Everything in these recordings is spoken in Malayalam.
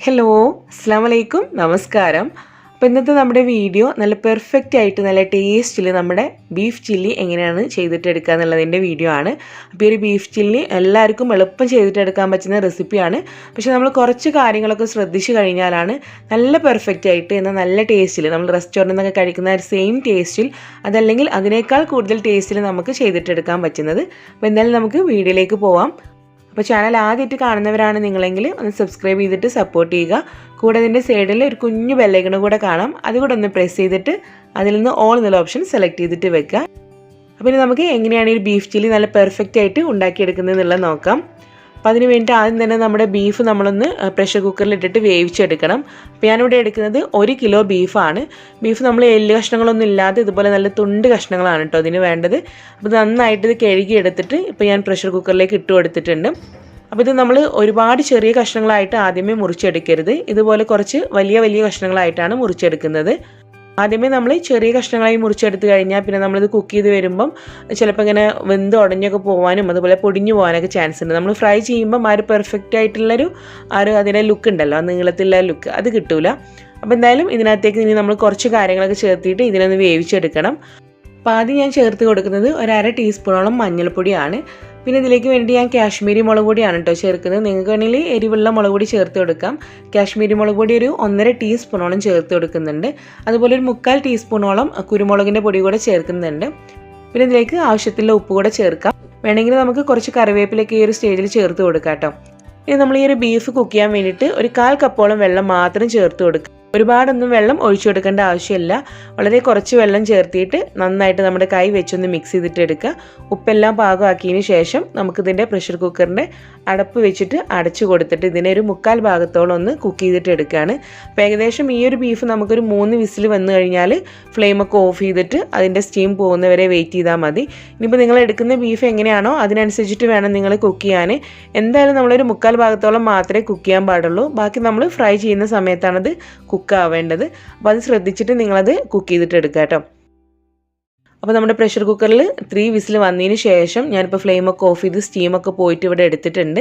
ഹലോ അസ്സാം വലൈക്കും നമസ്കാരം. അപ്പോൾ ഇന്നത്തെ നമ്മുടെ വീഡിയോ നല്ല പെർഫെക്റ്റ് ആയിട്ട് നല്ല ടേസ്റ്റിൽ നമ്മുടെ ബീഫ് ചില്ലി എങ്ങനെയാണ് ചെയ്തിട്ടെടുക്കുക എന്നുള്ളതിൻ്റെ വീഡിയോ ആണ്. അപ്പോൾ ഈ ഒരു ബീഫ് ചില്ലി എല്ലാവർക്കും എളുപ്പം ചെയ്തിട്ടെടുക്കാൻ പറ്റുന്ന റെസിപ്പിയാണ്. പക്ഷേ നമ്മൾ കുറച്ച് കാര്യങ്ങളൊക്കെ ശ്രദ്ധിച്ചു കഴിഞ്ഞാലാണ് നല്ല പെർഫെക്റ്റ് ആയിട്ട് എന്നാൽ നല്ല ടേസ്റ്റിൽ നമ്മൾ റെസ്റ്റോറൻറ്റിൽ നിന്നൊക്കെ കഴിക്കുന്ന ഒരു സെയിം ടേസ്റ്റിൽ അതല്ലെങ്കിൽ അതിനേക്കാൾ കൂടുതൽ ടേസ്റ്റിൽ നമുക്ക് ചെയ്തിട്ടെടുക്കാൻ പറ്റുന്നത്. അപ്പോൾ എന്തായാലും നമുക്ക് വീഡിയോയിലേക്ക് പോവാം. അപ്പോൾ ചാനൽ ആദ്യമായിട്ട് കാണുന്നവരാണ് നിങ്ങളെങ്കിൽ ഒന്ന് സബ്സ്ക്രൈബ് ചെയ്തിട്ട് സപ്പോർട്ട് ചെയ്യുക. കൂടെ അതിൻ്റെ സൈഡിൽ ഒരു കുഞ്ഞു ബെല്ലൈക്കൺ കൂടെ കാണാം, അതുകൂടെ ഒന്ന് പ്രസ് ചെയ്തിട്ട് അതിൽ നിന്ന് ഓൾ എന്നുള്ള ഓപ്ഷൻ സെലക്ട് ചെയ്തിട്ട് വെക്കുക. അപ്പോൾ ഇനി നമുക്ക് എങ്ങനെയാണ് ഈ ബീഫ് ചില്ലി നല്ല പെർഫെക്റ്റ് ആയിട്ട് ഉണ്ടാക്കിയെടുക്കുന്നത് എന്നുള്ളത് നോക്കാം. അപ്പോൾ അതിന് വേണ്ടി ആദ്യം തന്നെ നമ്മുടെ ബീഫ് നമ്മളൊന്ന് പ്രഷർ കുക്കറിൽ ഇട്ടിട്ട് വേവിച്ചെടുക്കണം. അപ്പോൾ ഞാനിവിടെ എടുക്കുന്നത് 1 കിലോ ബീഫാണ്. ബീഫ് നമ്മൾ എല്ല് കഷ്ണങ്ങളൊന്നും ഇല്ലാതെ ഇതുപോലെ നല്ല തുണ്ട് കഷ്ണങ്ങളാണ് കേട്ടോ അതിന് വേണ്ടത്. അപ്പോൾ നന്നായിട്ട് ഇത് കഴുകി എടുത്തിട്ട് ഇപ്പോൾ ഞാൻ പ്രഷർ കുക്കറിലേക്ക് ഇട്ട് കൊടുത്തിട്ടുണ്ട്. അപ്പോൾ ഇത് നമ്മൾ ഒരുപാട് ചെറിയ കഷ്ണങ്ങളായിട്ട് ആദ്യമേ മുറിച്ചെടുക്കരുത്. ഇതുപോലെ കുറച്ച് വലിയ വലിയ കഷ്ണങ്ങളായിട്ടാണ് മുറിച്ചെടുക്കുന്നത്. ആദ്യമേ നമ്മൾ ചെറിയ കഷ്ണങ്ങളായി മുറിച്ചെടുത്ത് കഴിഞ്ഞാൽ പിന്നെ നമ്മളിത് കുക്ക് ചെയ്ത് വരുമ്പം ചിലപ്പോൾ ഇങ്ങനെ വെന്ത് ഉടഞ്ഞൊക്കെ പോകാനും അതുപോലെ പൊടിഞ്ഞു പോകാനൊക്കെ ചാൻസ് ഉണ്ട്. നമ്മൾ ഫ്രൈ ചെയ്യുമ്പം ആ ഒരു പെർഫെക്റ്റ് ആയിട്ടുള്ളൊരു അതിൻ്റെ ലുക്ക് ഉണ്ടല്ലോ, ആ നീളത്തിലുള്ള ലുക്ക് അത് കിട്ടൂല. അപ്പോൾ എന്തായാലും ഇതിനകത്തേക്ക് ഇനി നമ്മൾ കുറച്ച് കാര്യങ്ങളൊക്കെ ചേർത്തിട്ട് ഇതിനൊന്ന് വേവിച്ചെടുക്കണം. അപ്പോൾ ആദ്യം ഞാൻ ചേർത്ത് കൊടുക്കുന്നത് 1/2 ടീസ്പൂണോളം മഞ്ഞൾപ്പൊടിയാണ്. പിന്നെ ഇതിലേക്ക് വേണ്ടി ഞാൻ കാശ്മീരി മുളക് പൊടിയാണ് കേട്ടോ ചേർക്കുന്നത്. നിങ്ങൾക്ക് വേണമെങ്കിൽ എരിവുള്ള മുളക് പൊടി ചേർത്ത് കൊടുക്കാം. കാശ്മീരി മുളക് പൊടി ഒരു 1.5 ടീസ്പൂണോളം ചേർത്ത് കൊടുക്കുന്നുണ്ട്. അതുപോലെ ഒരു 3/4 ടീസ്പൂണോളം കുരുമുളകിൻ്റെ പൊടി കൂടെ ചേർക്കുന്നുണ്ട്. പിന്നെ ഇതിലേക്ക് ആവശ്യത്തിലുള്ള ഉപ്പ് കൂടെ ചേർക്കാം. വേണമെങ്കിൽ നമുക്ക് കുറച്ച് കറിവേപ്പിലൊക്കെ ഈ ഒരു സ്റ്റേജിൽ ചേർത്ത് കൊടുക്കാം കേട്ടോ. ഇനി നമ്മൾ ഈ ഒരു ബീഫ് കുക്ക് ചെയ്യാൻ വേണ്ടിയിട്ട് ഒരു 1/4 കപ്പോളം വെള്ളം മാത്രം ചേർത്ത് കൊടുക്കുക. ഒരുപാടൊന്നും വെള്ളം ഒഴിച്ചു കൊടുക്കേണ്ട ആവശ്യമില്ല. വളരെ കുറച്ച് വെള്ളം ചേർത്തിട്ട് നന്നായിട്ട് നമ്മുടെ കൈ വെച്ചൊന്ന് മിക്സ് ചെയ്തിട്ട് എടുക്കുക. ഉപ്പെല്ലാം പാകമാക്കിയതിന് ശേഷം നമുക്കിതിൻ്റെ പ്രഷർ കുക്കറിൻ്റെ അടപ്പ് വെച്ചിട്ട് അടച്ചു കൊടുത്തിട്ട് ഇതിനെ ഒരു 3/4 ഭാഗത്തോളം ഒന്ന് കുക്ക് ചെയ്തിട്ട് എടുക്കുകയാണ്. അപ്പോൾ ഏകദേശം ഈ ഒരു ബീഫ് നമുക്കൊരു 3 വിസിൽ വന്നു കഴിഞ്ഞാൽ ഫ്ലെയിമൊക്കെ ഓഫ് ചെയ്തിട്ട് അതിൻ്റെ സ്റ്റീം പോകുന്നവരെ വെയിറ്റ് ചെയ്താൽ മതി. ഇനിയിപ്പോൾ നിങ്ങൾ എടുക്കുന്ന ബീഫ് എങ്ങനെയാണോ അതിനനുസരിച്ചിട്ട് വേണം നിങ്ങൾ കുക്ക് ചെയ്യാൻ. എന്തായാലും നമ്മളൊരു 3/4 ഭാഗത്തോളം മാത്രമേ കുക്ക് ചെയ്യാൻ പാടുള്ളൂ. ബാക്കി നമ്മൾ ഫ്രൈ ചെയ്യുന്ന സമയത്താണത് കുക്ക് ആവേണ്ടത്. അപ്പോൾ അത് ശ്രദ്ധിച്ചിട്ട് നിങ്ങളത് കുക്ക് ചെയ്തിട്ട് എടുക്കുക കേട്ടോ. അപ്പോൾ നമ്മുടെ പ്രഷർ കുക്കറിൽ 3 വിസിൽ വന്നതിന് ശേഷം ഞാനിപ്പോൾ ഫ്ലെയിമൊക്കെ ഓഫ് ചെയ്ത് സ്റ്റീമൊക്കെ പോയിട്ട് ഇവിടെ എടുത്തിട്ടുണ്ട്.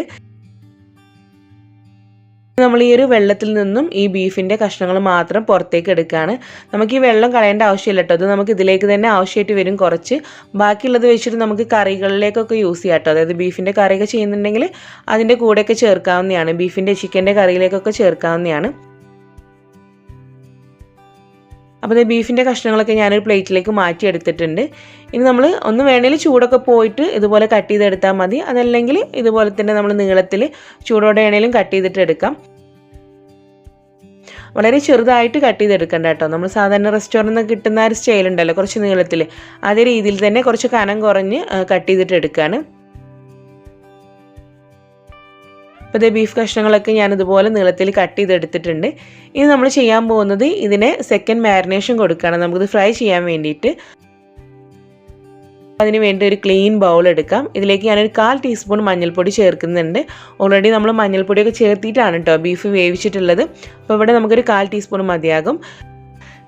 നമ്മൾ ഈ ഒരു വെള്ളത്തിൽ നിന്നും ഈ ബീഫിൻ്റെ കഷ്ണങ്ങൾ മാത്രം പുറത്തേക്ക് എടുക്കുകയാണ്. നമുക്ക് ഈ വെള്ളം കളയേണ്ട ആവശ്യമില്ല കേട്ടോ. അത് നമുക്ക് ഇതിലേക്ക് തന്നെ ആവശ്യമായിട്ട് വരും കുറച്ച്. ബാക്കിയുള്ളത് വെച്ചിട്ട് നമുക്ക് കറികളിലേക്കൊക്കെ യൂസ് ചെയ്യാം കേട്ടോ. അതായത് ബീഫിൻ്റെ കറിയൊക്കെ ചെയ്യുന്നുണ്ടെങ്കിൽ അതിൻ്റെ കൂടെയൊക്കെ ചേർക്കാവുന്നതാണ്. ബീഫിൻ്റെ ചിക്കൻ്റെ കറിയിലേക്കൊക്കെ ചേർക്കാവുന്നതാണ്. അപ്പോൾ ഇത് ബീഫിൻ്റെ കഷ്ണങ്ങളൊക്കെ ഞാനൊരു പ്ലേറ്റിലേക്ക് മാറ്റി എടുത്തിട്ടുണ്ട്. ഇനി നമ്മൾ ഒന്ന് വേണമെങ്കിൽ ചൂടൊക്കെ പോയിട്ട് ഇതുപോലെ കട്ട് ചെയ്തെടുത്താൽ മതി. അതല്ലെങ്കിൽ ഇതുപോലെ തന്നെ നമ്മൾ നീളത്തിൽ ചൂടോടെ ആണെങ്കിലും കട്ട് ചെയ്തിട്ട് എടുക്കാം. വളരെ ചെറുതായിട്ട് കട്ട് ചെയ്തെടുക്കണ്ട കേട്ടോ. നമ്മൾ സാധാരണ റെസ്റ്റോറൻറ്റിൽ നിന്ന് കിട്ടുന്ന ഒരു സ്റ്റൈൽ ഉണ്ടല്ലോ കുറച്ച് നീളത്തിൽ, അതേ രീതിയിൽ തന്നെ കുറച്ച് കനം കുറഞ്ഞ് കട്ട് ചെയ്തിട്ട് എടുക്കുകയാണ്. അപ്പോൾ ഇതേ ബീഫ് കഷ്ണങ്ങളൊക്കെ ഞാനിതുപോലെ നീളത്തിൽ കട്ട് ചെയ്തെടുത്തിട്ടുണ്ട്. ഇനി നമ്മൾ ചെയ്യാൻ പോകുന്നത് ഇതിനെ സെക്കൻഡ് മാരിനേഷൻ കൊടുക്കുകയാണ് നമുക്കിത് ഫ്രൈ ചെയ്യാൻ വേണ്ടിയിട്ട്. അതിന് വേണ്ടി ഒരു ക്ലീൻ ബൗൾ എടുക്കാം. ഇതിലേക്ക് ഞാനൊരു 1/4 ടീസ്പൂൺ മഞ്ഞൾപ്പൊടി ചേർക്കുന്നുണ്ട്. ഓൾറെഡി നമ്മൾ മഞ്ഞൾപ്പൊടിയൊക്കെ ചേർത്തിട്ടാണ് കേട്ടോ ബീഫ് വേവിച്ചിട്ടുള്ളത്. അപ്പോൾ ഇവിടെ നമുക്കൊരു 1/4 ടീസ്പൂൺ മതിയാകും.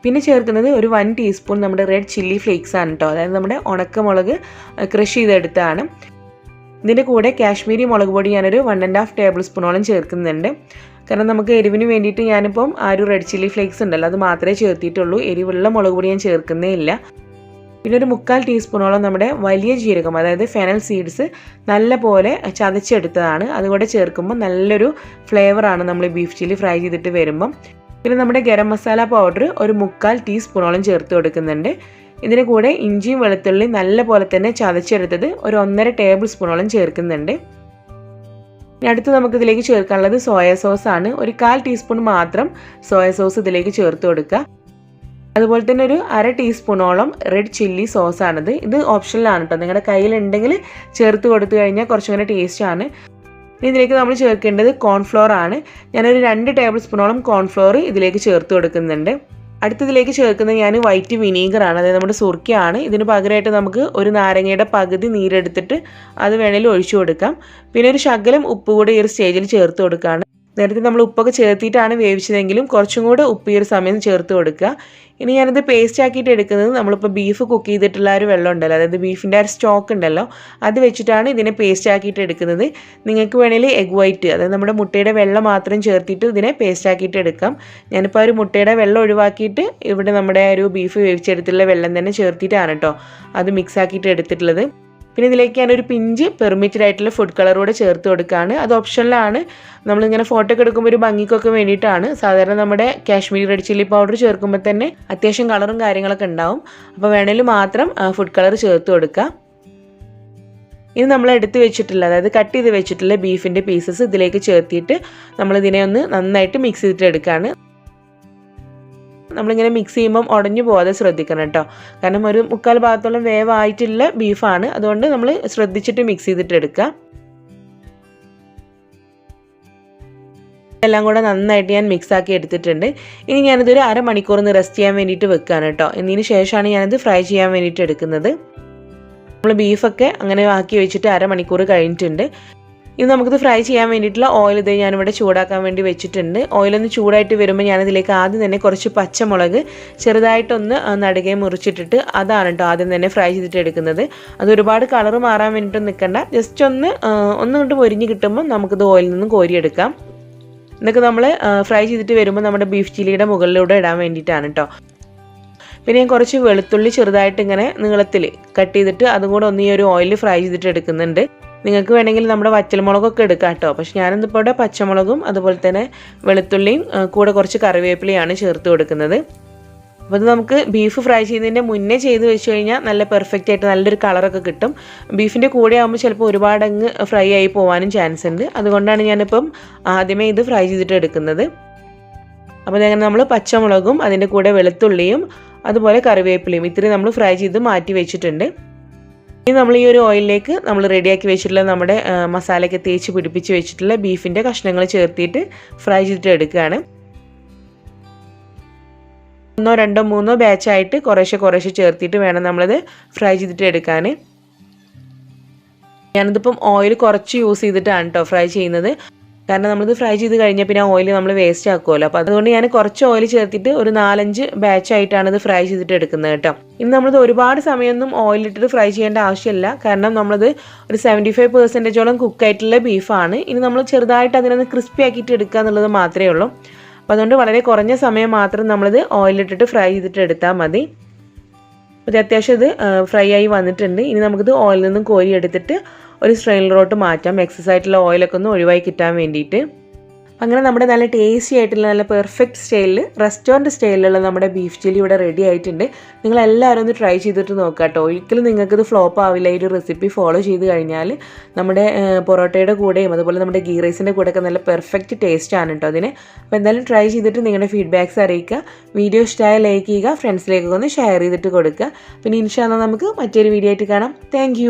പിന്നെ ചേർക്കുന്നത് ഒരു 1 ടീസ്പൂൺ നമ്മുടെ റെഡ് ചില്ലി ഫ്ലേക്സ് ആണ് കേട്ടോ. അതായത് നമ്മുടെ ഉണക്കമുളക് ക്രഷ് ചെയ്തെടുത്താണ്. ഇതിൻ്റെ കൂടെ കാശ്മീരി മുളക് പൊടി ഞാനൊരു 1.5 ടേബിൾ സ്പൂണോളം ചേർക്കുന്നുണ്ട്. കാരണം നമുക്ക് എരിവിന് വേണ്ടിയിട്ട് ഞാനിപ്പം ആ ഒരു റെഡ് ചില്ലി ഫ്ലേക്സ് ഉണ്ടല്ലോ അത് മാത്രമേ ചേർത്തിട്ടുള്ളൂ. എരിവുള്ള മുളക് പൊടി ഞാൻ ചേർക്കുന്നേ ഇല്ല. പിന്നെ ഒരു 3/4 ടീസ്പൂണോളം നമ്മുടെ വലിയ ജീരകം അതായത് ഫെനൽ സീഡ്സ് നല്ല പോലെ ചതച്ചെടുത്തതാണ്. അതുകൂടെ ചേർക്കുമ്പോൾ നല്ലൊരു ഫ്ലേവറാണ് നമ്മൾ ബീഫ് ചില്ലി ഫ്രൈ ചെയ്തിട്ട് വരുമ്പം. പിന്നെ നമ്മുടെ ഗരം മസാല പൗഡർ ഒരു 3/4 ടീസ്പൂണോളം ചേർത്ത് കൊടുക്കുന്നുണ്ട്. ഇതിന് കൂടെ ഇഞ്ചിയും വെളുത്തുള്ളി നല്ല പോലെ തന്നെ ചതച്ചെടുത്തത് ഒരു 1.5 ടേബിൾ സ്പൂണോളം ചേർക്കുന്നുണ്ട്. ഇനി അടുത്ത് നമുക്കിതിലേക്ക് ചേർക്കാനുള്ളത് സോയ സോസാണ്. ഒരു 1/4 ടീസ്പൂൺ മാത്രം സോയ സോസ് ഇതിലേക്ക് ചേർത്ത് കൊടുക്കുക. അതുപോലെ തന്നെ ഒരു 1/2 ടീസ്പൂണോളം റെഡ് ചില്ലി സോസാണിത്. ഇത് ഓപ്ഷനിലാണ് കേട്ടോ. നിങ്ങളുടെ കയ്യിലുണ്ടെങ്കിൽ ചേർത്ത് കൊടുത്തു കഴിഞ്ഞാൽ കുറച്ചുകൂടെ ടേസ്റ്റാണ്. ഇനി ഇതിലേക്ക് നമ്മൾ ചേർക്കേണ്ടത് കോൺഫ്ലോർ ആണ്. ഞാനൊരു 2 ടേബിൾ സ്പൂണോളം കോൺഫ്ലോർ ഇതിലേക്ക് ചേർത്ത് കൊടുക്കുന്നുണ്ട്. അടുത്തതിലേക്ക് ചേർക്കുന്നത് ഞാൻ വൈറ്റ് വിനീഗറാണ്, അതായത് നമ്മുടെ സുർക്കയാണ്. ഇതിന് പകരമായിട്ട് നമുക്ക് ഒരു നാരങ്ങയുടെ പകുതി നീരെടുത്തിട്ട് അത് വേണമെങ്കിൽ ഒഴിച്ചു കൊടുക്കാം. പിന്നെ ഒരു ശകലം ഉപ്പ് കൂടെ ഈ ഒരു സ്റ്റേജിൽ ചേർത്ത് കൊടുക്കുകയാണ്. നേരത്തെ നമ്മൾ ഉപ്പൊക്കെ ചേർത്തിട്ടാണ് വേവിച്ചതെങ്കിലും കുറച്ചും കൂടെ ഉപ്പ് ഈ ഒരു സമയം ചേർത്ത് കൊടുക്കുക. ഇനി ഞാനിത് പേസ്റ്റ് ആക്കിയിട്ട് എടുക്കുന്നത് നമ്മളിപ്പോൾ ബീഫ് കുക്ക് ചെയ്തിട്ടുള്ള ഒരു വെള്ളം ഉണ്ടല്ലോ, അതായത് ബീഫിൻ്റെ ആ ഒരു സ്റ്റോക്ക് ഉണ്ടല്ലോ, അത് വെച്ചിട്ടാണ് ഇതിനെ പേസ്റ്റ് ആക്കിയിട്ട് എടുക്കുന്നത്. നിങ്ങൾക്ക് വേണമെങ്കിൽ എഗ് വൈറ്റ്, അതായത് നമ്മുടെ മുട്ടയുടെ വെള്ളം മാത്രം ചേർത്തിട്ട് ഇതിനെ പേസ്റ്റ് ആക്കിയിട്ട് എടുക്കാം. ഞാനിപ്പോൾ ആ ഒരു മുട്ടയുടെ വെള്ളം ഒഴിവാക്കിയിട്ട് ഇവിടെ നമ്മുടെ ഒരു ബീഫ് വേവിച്ചെടുത്തുള്ള വെള്ളം തന്നെ ചേർത്തിട്ടാണ് കേട്ടോ അത് മിക്സ് ആക്കിയിട്ട് എടുത്തിട്ടുള്ളത്. പിന്നെ ഇതിലേക്ക് ഞാനൊരു പിഞ്ച് പെർമിറ്റഡ് ആയിട്ടുള്ള ഫുഡ് കളർ കൂടെ ചേർത്ത് കൊടുക്കുകയാണ്. അത് ഓപ്ഷനിലാണ്, നമ്മളിങ്ങനെ ഫോട്ടോ ഒക്കെ എടുക്കുമ്പോൾ ഒരു ഭംഗിക്കൊക്കെ വേണ്ടിയിട്ടാണ്. സാധാരണ നമ്മുടെ കാശ്മീരി റെഡ് ചില്ലി പൗഡർ ചേർക്കുമ്പോൾ തന്നെ അത്യാവശ്യം കളറും കാര്യങ്ങളൊക്കെ ഉണ്ടാവും. അപ്പോൾ വേണമെങ്കിൽ മാത്രം ഫുഡ് കളർ ചേർത്ത് കൊടുക്കുക. ഇനി നമ്മൾ എടുത്ത് വെച്ചിട്ടുള്ള, അതായത് കട്ട് ചെയ്ത് വെച്ചിട്ടുള്ള ബീഫിൻ്റെ പീസസ് ഇതിലേക്ക് ചേർത്തിട്ട് നമ്മളിതിനെ ഒന്ന് നന്നായിട്ട് മിക്സ് ചെയ്തിട്ട് എടുക്കുകയാണ്. നമ്മളിങ്ങനെ മിക്സ് ചെയ്യുമ്പം ഉടഞ്ഞു പോകാതെ ശ്രദ്ധിക്കണം കേട്ടോ, കാരണം ഒരു 3/4 ഭാഗത്തോളം വേവായിട്ടുള്ള ബീഫാണ്. അതുകൊണ്ട് നമ്മൾ ശ്രദ്ധിച്ചിട്ട് മിക്സ് ചെയ്തിട്ട് എടുക്കുക. എല്ലാം കൂടെ നന്നായിട്ട് ഞാൻ മിക്സ് ആക്കി എടുത്തിട്ടുണ്ട്. ഇനി ഞാനിതൊരു അരമണിക്കൂർ റെസ്റ്റ് ചെയ്യാൻ വേണ്ടിയിട്ട് വെക്കുകയാണ് കേട്ടോ. ഇതിന് ശേഷമാണ് ഞാനിത് ഫ്രൈ ചെയ്യാൻ വേണ്ടിയിട്ട് എടുക്കുന്നത്. നമ്മൾ ബീഫൊക്കെ അങ്ങനെ ആക്കി വെച്ചിട്ട് അരമണിക്കൂർ കഴിഞ്ഞിട്ടുണ്ട്. ഇനി നമുക്കിത് ഫ്രൈ ചെയ്യാൻ വേണ്ടിയിട്ടുള്ള ഓയിൽ ഇത് ഞാനിവിടെ ചൂടാക്കാൻ വേണ്ടി വെച്ചിട്ടുണ്ട്. ഓയിലൊന്ന് ചൂടായിട്ട് വരുമ്പോൾ ഞാനിതിലേക്ക് ആദ്യം തന്നെ കുറച്ച് പച്ചമുളക് ചെറുതായിട്ടൊന്ന് നടുകെ മുറിച്ചിട്ടിട്ട് അതാണ് കേട്ടോ ആദ്യം തന്നെ ഫ്രൈ ചെയ്തിട്ട് എടുക്കുന്നത്. അത് ഒരുപാട് കളർ മാറാൻ വേണ്ടിയിട്ട് നിൽക്കണ്ട, ജസ്റ്റ് ഒന്ന് കൊണ്ട് പൊരിഞ്ഞ് കിട്ടുമ്പോൾ നമുക്കിത് ഓയിലിൽ നിന്നും കോരിയെടുക്കാം. ഇതൊക്കെ നമ്മൾ ഫ്രൈ ചെയ്തിട്ട് വരുമ്പോൾ നമ്മുടെ ബീഫ് ചില്ലിയുടെ മുകളിലൂടെ ഇടാൻ വേണ്ടിയിട്ടാണ് കേട്ടോ. പിന്നെ ഞാൻ കുറച്ച് വെളുത്തുള്ളി ചെറുതായിട്ട് ഇങ്ങനെ നീളത്തിൽ കട്ട് ചെയ്തിട്ട് അതും കൂടെ ഒന്ന് ഈ ഒരു ഓയിലിൽ ഫ്രൈ ചെയ്തിട്ട് എടുക്കുന്നുണ്ട്. നിങ്ങൾക്ക് വേണമെങ്കിൽ നമ്മുടെ വറ്റൽമുളകൊക്കെ എടുക്കാം കേട്ടോ. പക്ഷെ ഞാനിന്നിപ്പോൾ ഇവിടെ പച്ചമുളകും അതുപോലെ തന്നെ വെളുത്തുള്ളിയും കൂടെ കുറച്ച് കറിവേപ്പിലയാണ് ചേർത്ത് കൊടുക്കുന്നത്. അപ്പോൾ ഇത് നമുക്ക് ബീഫ് ഫ്രൈ ചെയ്യുന്നതിൻ്റെ മുന്നേ ചെയ്ത് വെച്ച് കഴിഞ്ഞാൽ നല്ല പെർഫെക്റ്റ് ആയിട്ട് നല്ലൊരു കളറൊക്കെ കിട്ടും. ബീഫിൻ്റെ കൂടെ ആകുമ്പോൾ ചിലപ്പോൾ ഒരുപാട് അങ്ങ് ഫ്രൈ ആയി പോകാനും ചാൻസ് ഉണ്ട്. അതുകൊണ്ടാണ് ഞാനിപ്പം ആദ്യമേ ഇത് ഫ്രൈ ചെയ്തിട്ട് എടുക്കുന്നത്. അപ്പോൾ അങ്ങനെ നമ്മൾ പച്ചമുളകും അതിൻ്റെ കൂടെ വെളുത്തുള്ളിയും അതുപോലെ കറിവേപ്പിലയും ഇത്രയും നമ്മൾ ഫ്രൈ ചെയ്ത് മാറ്റി വെച്ചിട്ടുണ്ട്. ഇനി നമ്മൾ ഈ ഒരു ഓയിലിലേക്ക് നമ്മൾ റെഡിയാക്കി വെച്ചിട്ടുള്ള നമ്മുടെ മസാലയൊക്കെ തേച്ച് പിടിപ്പിച്ച് വെച്ചിട്ടുള്ള ബീഫിൻ്റെ കഷ്ണങ്ങൾ ചേർത്തിട്ട് ഫ്രൈ ചെയ്തിട്ട് എടുക്കുകയാണ്. 1, 2, 3 ബാച്ചായിട്ട് കുറേശ്ശെ ചേർത്തിട്ട് വേണം നമ്മളത് ഫ്രൈ ചെയ്തിട്ട് എടുക്കാൻ. ഞാനിതിപ്പം ഓയിൽ കുറച്ച് യൂസ് ചെയ്തിട്ടാണ് കേട്ടോ ഫ്രൈ ചെയ്യുന്നത്. കാരണം നമ്മളിത് ഫ്രൈ ചെയ്ത് കഴിഞ്ഞാൽ പിന്നെ ഓയിൽ നമ്മൾ വേസ്റ്റ് ആക്കുമല്ലോ. അപ്പോൾ അതുകൊണ്ട് ഞാൻ കുറച്ച് ഓയിൽ ചേർത്തിട്ട് ഒരു 4-5 ബാച്ചായിട്ടാണ് ഇത് ഫ്രൈ ചെയ്തിട്ട് എടുക്കുന്നത് കേട്ടോ. ഇനി നമ്മളിത് ഒരുപാട് സമയമൊന്നും ഓയിലിട്ടിട്ട് ഫ്രൈ ചെയ്യേണ്ട ആവശ്യമില്ല. കാരണം നമ്മളിത് ഒരു 75% കുക്കായിട്ടുള്ള ബീഫാണ്. ഇനി നമ്മൾ ചെറുതായിട്ട് അതിനൊന്ന് ക്രിസ്പി ആക്കിയിട്ട് എടുക്കുക എന്നുള്ളത് മാത്രമേ ഉള്ളൂ. അപ്പോൾ അതുകൊണ്ട് വളരെ കുറഞ്ഞ സമയം മാത്രം നമ്മളിത് ഓയിലിട്ടിട്ട് ഫ്രൈ ചെയ്തിട്ട് എടുത്താൽ മതി. അപ്പോൾ അത്യാവശ്യം ഇത് ഫ്രൈ ആയി വന്നിട്ടുണ്ട്. ഇനി നമുക്കിത് ഓയിലിൽ നിന്നും കോരി എടുത്തിട്ട് ഒരു സ്ട്രെയിനറിലോട്ട് മാറ്റാം, എക്സസ് ആയിട്ടുള്ള ഓയിലൊക്കെ ഒന്ന് ഒഴിവായി കിട്ടാൻ വേണ്ടിയിട്ട്. അങ്ങനെ നമ്മുടെ നല്ല ടേസ്റ്റി ആയിട്ടുള്ള നല്ല പെർഫെക്റ്റ് സ്റ്റൈലിൽ റെസ്റ്റോറൻറ്റ് സ്റ്റൈലിലുള്ള നമ്മുടെ ബീഫ് ചില്ലി ഇവിടെ റെഡി ആയിട്ടുണ്ട്. നിങ്ങളെല്ലാവരും ഒന്ന് ട്രൈ ചെയ്തിട്ട് നോക്കാം കേട്ടോ. ഒരിക്കലും നിങ്ങൾക്കിത് ഫ്ലോപ്പ് ആവില്ല. ഈ ഒരു റെസിപ്പി ഫോളോ ചെയ്ത് കഴിഞ്ഞാൽ നമ്മുടെ പൊറോട്ടയുടെ കൂടെയും അതുപോലെ നമ്മുടെ ഗീ റൈസിൻ്റെ കൂടെയൊക്കെ നല്ല പെർഫെക്റ്റ് ടേസ്റ്റ് ആണ് കേട്ടോ അതിന്. അപ്പോൾ എന്തായാലും ട്രൈ ചെയ്തിട്ട് നിങ്ങളുടെ ഫീഡ്ബാക്ക്സ് അറിയിക്കുക. വീഡിയോ ഇഷ്ടമായ ലൈക്ക് ചെയ്യുക, ഫ്രണ്ട്സിലേക്കൊക്കെ ഒന്ന് ഷെയർ ചെയ്തിട്ട് കൊടുക്കുക. പിന്നെ ഇൻഷാ അല്ലാഹ് നമുക്ക് മറ്റൊരു വീഡിയോ ആയിട്ട് കാണാം. താങ്ക്